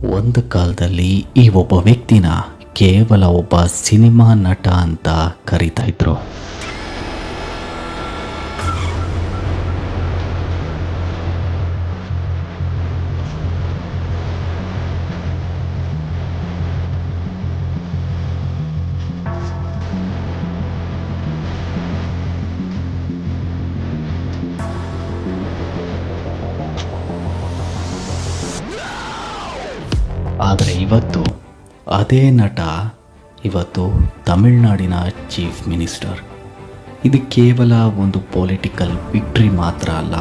ಒಂದು ಕಾಲದಲ್ಲಿ ಈ ಒಬ್ಬ ವ್ಯಕ್ತಿನ ಕೇವಲ ಒಬ್ಬ ಸಿನಿಮಾ ನಟ ಅಂತ ಕರೀತಾ ಇದ್ರು. ಆದರೆ ಇವತ್ತು ಅದೇ ನಟ ಇವತ್ತು ತಮಿಳುನಾಡಿನ ಚೀಫ್ ಮಿನಿಸ್ಟರ್. ಇದು ಕೇವಲ ಒಂದು ಪೊಲಿಟಿಕಲ್ ವಿಕ್ಟ್ರಿ ಮಾತ್ರ ಅಲ್ಲ,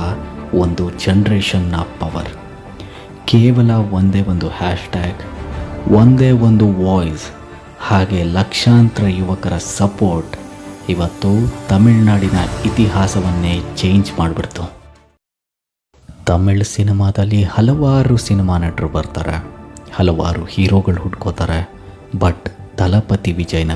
ಒಂದು ಜನ್ರೇಷನ್ನ ಪವರ್. ಕೇವಲ ಒಂದೇ ಒಂದು ಹ್ಯಾಶ್ಟ್ಯಾಗ್, ಒಂದೇ ಒಂದು ವಾಯ್ಸ್, ಹಾಗೆ ಲಕ್ಷಾಂತರ ಯುವಕರ ಸಪೋರ್ಟ್ ಇವತ್ತು ತಮಿಳುನಾಡಿನ ಇತಿಹಾಸವನ್ನೇ ಚೇಂಜ್ ಮಾಡಿಬಿಡ್ತು. ತಮಿಳ್ ಸಿನಿಮಾದಲ್ಲಿ ಹಲವಾರು ಸಿನಿಮಾ ನಟರು ಬರ್ತಾರೆ, ಹಲವಾರು ಹೀರೋಗಳು ಹುಡ್ಕೋತಾರೆ. ಬಟ್ ತಲಪತಿ ವಿಜಯ್ನ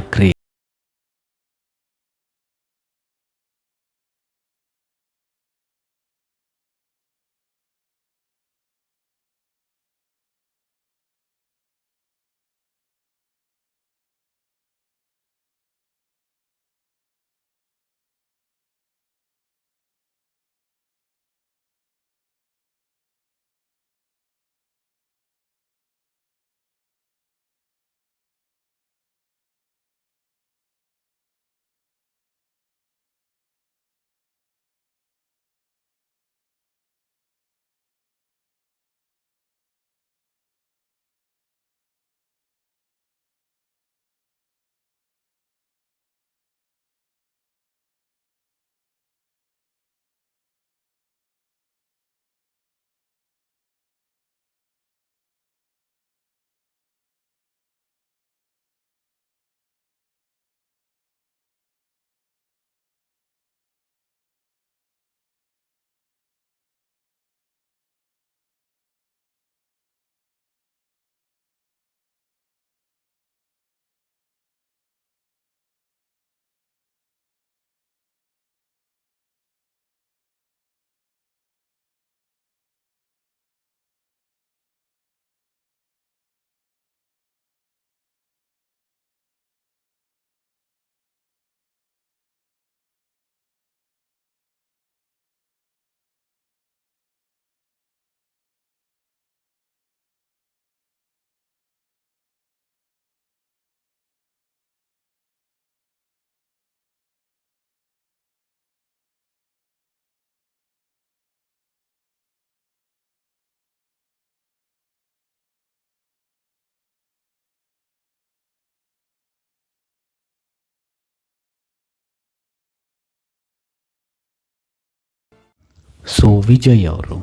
ಸೊ ವಿಜಯ್ ಅವರು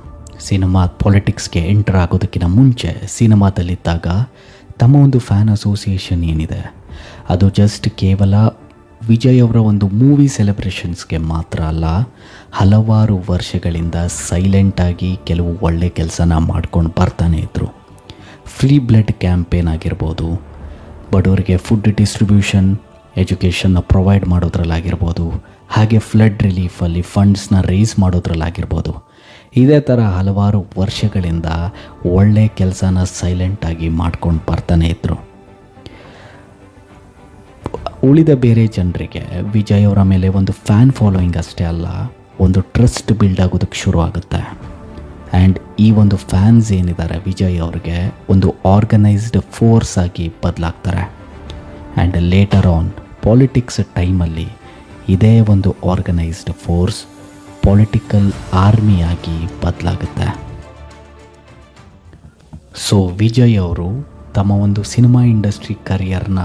ಸಿನಿಮಾ ಪೊಲಿಟಿಕ್ಸ್ಗೆ ಎಂಟರ್ ಆಗೋದಕ್ಕಿಂತ ಮುಂಚೆ ಸಿನಿಮಾದಲ್ಲಿದ್ದಾಗ ತಮ್ಮ ಒಂದು ಫ್ಯಾನ್ ಅಸೋಸಿಯೇಷನ್ ಏನಿದೆ ಅದು ಜಸ್ಟ್ ಕೇವಲ ವಿಜಯ್ ಅವರ ಒಂದು ಮೂವಿ ಸೆಲೆಬ್ರೇಷನ್ಸ್ಗೆ ಮಾತ್ರ ಅಲ್ಲ, ಹಲವಾರು ವರ್ಷಗಳಿಂದ ಸೈಲೆಂಟಾಗಿ ಕೆಲವು ಒಳ್ಳೆ ಕೆಲಸನ ಮಾಡ್ಕೊಂಡು ಬರ್ತಾನೆ ಇದ್ದರು. ಫ್ರೀ ಬ್ಲಡ್ ಕ್ಯಾಂಪೇನ್ ಆಗಿರ್ಬೋದು, ಬಡವರಿಗೆ ಫುಡ್ ಡಿಸ್ಟ್ರಿಬ್ಯೂಷನ್, ಎಜುಕೇಷನ್ನ ಪ್ರೊವೈಡ್ ಮಾಡೋದ್ರಲ್ಲಾಗಿರ್ಬೋದು, ಹಾಗೆ ಫ್ಲಡ್ ರಿಲೀಫಲ್ಲಿ ಫಂಡ್ಸ್ನ ರೇಸ್ ಮಾಡೋದ್ರಲ್ಲಾಗಿರ್ಬೋದು, ಇದೇ ಥರ ಹಲವಾರು ವರ್ಷಗಳಿಂದ ಒಳ್ಳೆ ಕೆಲಸನ ಸೈಲೆಂಟಾಗಿ ಮಾಡ್ಕೊಂಡು ಬರ್ತಾನೆ ಇದ್ದರು. ಉಳಿದ ಬೇರೆ ಜನರಿಗೆ ವಿಜಯ್ ಅವರ ಮೇಲೆ ಒಂದು ಫ್ಯಾನ್ ಫಾಲೋಯಿಂಗ್ ಅಷ್ಟೇ ಅಲ್ಲ, ಒಂದು ಟ್ರಸ್ಟ್ ಬಿಲ್ಡ್ ಆಗೋದಕ್ಕೆ ಶುರು ಆಗುತ್ತೆ. ಆ್ಯಂಡ್ ಈ ಒಂದು ಫ್ಯಾನ್ಸ್ ಏನಿದ್ದಾರೆ ವಿಜಯ್ ಅವ್ರಿಗೆ ಒಂದು ಆರ್ಗನೈಸ್ಡ್ ಫೋರ್ಸ್ ಆಗಿ ಬದಲಾಗ್ತಾರೆ. ಆ್ಯಂಡ್ ಲೇಟರ್ ಆನ್ ಪಾಲಿಟಿಕ್ಸ್ ಟೈಮಲ್ಲಿ ಇದೇ ಒಂದು ಆರ್ಗನೈಸ್ಡ್ ಫೋರ್ಸ್ ಪೊಲಿಟಿಕಲ್ ಆರ್ಮಿಯಾಗಿ ಬದಲಾಗುತ್ತೆ. ಸೊ ವಿಜಯ್ ಅವರು ತಮ್ಮ ಒಂದು ಸಿನಿಮಾ ಇಂಡಸ್ಟ್ರಿ ಕರಿಯರ್ನ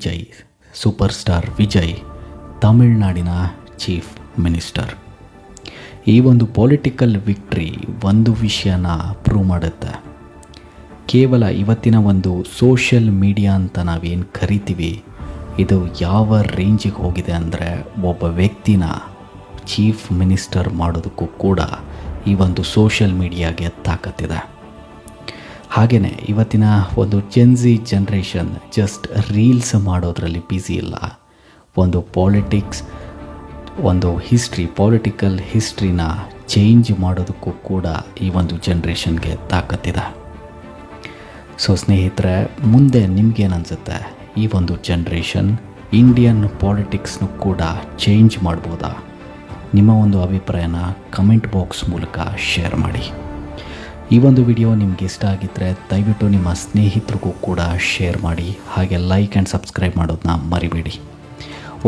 ವಿಜಯ್, ಸೂಪರ್ ಸ್ಟಾರ್ ವಿಜಯ್ ತಮಿಳ್ನಾಡಿನ ಚೀಫ್ ಮಿನಿಸ್ಟರ್. ಈ ಒಂದು ಪೊಲಿಟಿಕಲ್ ವಿಕ್ಟ್ರಿ ಒಂದು ವಿಷಯನ ಪ್ರೂವ್ ಮಾಡುತ್ತೆ. ಕೇವಲ ಇವತ್ತಿನ ಒಂದು ಸೋಷಿಯಲ್ ಮೀಡಿಯಾ ಅಂತ ನಾವೇನು ಕರಿತೀವಿ, ಇದು ಯಾವ ರೇಂಜಿಗೆ ಹೋಗಿದೆ ಅಂದರೆ ಒಬ್ಬ ವ್ಯಕ್ತಿನ ಚೀಫ್ ಮಿನಿಸ್ಟರ್ ಮಾಡೋದಕ್ಕೂ ಕೂಡ ಈ ಒಂದು ಸೋಷಿಯಲ್ ಮೀಡಿಯಾಗೆ ತಾಕತ್ತಿದೆ. ಹಾಗೆಯೇ ಇವತ್ತಿನ ಒಂದು ಜೆನ್ಜಿ ಜನ್ರೇಷನ್ ಜಸ್ಟ್ ರೀಲ್ಸ್ ಮಾಡೋದ್ರಲ್ಲಿ ಬ್ಯುಸಿ ಇಲ್ಲ. ಒಂದು ಪಾಲಿಟಿಕ್ಸ್, ಒಂದು ಪೊಲಿಟಿಕಲ್ ಹಿಸ್ಟ್ರಿನ ಚೇಂಜ್ ಮಾಡೋದಕ್ಕೂ ಕೂಡ ಈ ಒಂದು ಜನ್ರೇಷನ್ಗೆ ತಾಕತ್ತಿದೆ. ಸೊ ಸ್ನೇಹಿತರೆ, ಮುಂದೆ ನಿಮಗೇನನ್ಸುತ್ತೆ? ಈ ಒಂದು ಜನ್ರೇಷನ್ ಇಂಡಿಯನ್ ಪಾಲಿಟಿಕ್ಸ್ನು ಕೂಡ ಚೇಂಜ್ ಮಾಡ್ಬೋದಾ? ನಿಮ್ಮ ಒಂದು ಅಭಿಪ್ರಾಯನ ಕಮೆಂಟ್ ಬಾಕ್ಸ್ ಮೂಲಕ ಶೇರ್ ಮಾಡಿ. ಈ ಒಂದು ವಿಡಿಯೋ ನಿಮ್ಗೆ ಇಷ್ಟ ಆಗಿದ್ದರೆ ದಯವಿಟ್ಟು ನಿಮ್ಮ ಸ್ನೇಹಿತರಿಗೂ ಕೂಡ ಶೇರ್ ಮಾಡಿ. ಹಾಗೆ ಲೈಕ್ ಆ್ಯಂಡ್ ಸಬ್ಸ್ಕ್ರೈಬ್ ಮಾಡೋದನ್ನ ಮರಿಬೇಡಿ.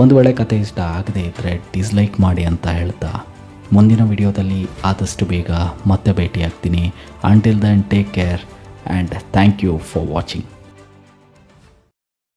ಒಂದು ವೇಳೆ ಕತೆ ಇಷ್ಟ ಆಗದೇ ಇದ್ದರೆ ಡಿಸ್ಲೈಕ್ ಮಾಡಿ ಅಂತ ಹೇಳ್ತಾ ಮುಂದಿನ ವಿಡಿಯೋದಲ್ಲಿ ಆದಷ್ಟು ಬೇಗ ಮತ್ತೆ ಭೇಟಿಯಾಗ್ತೀನಿ. Until then take care and thank you for watching.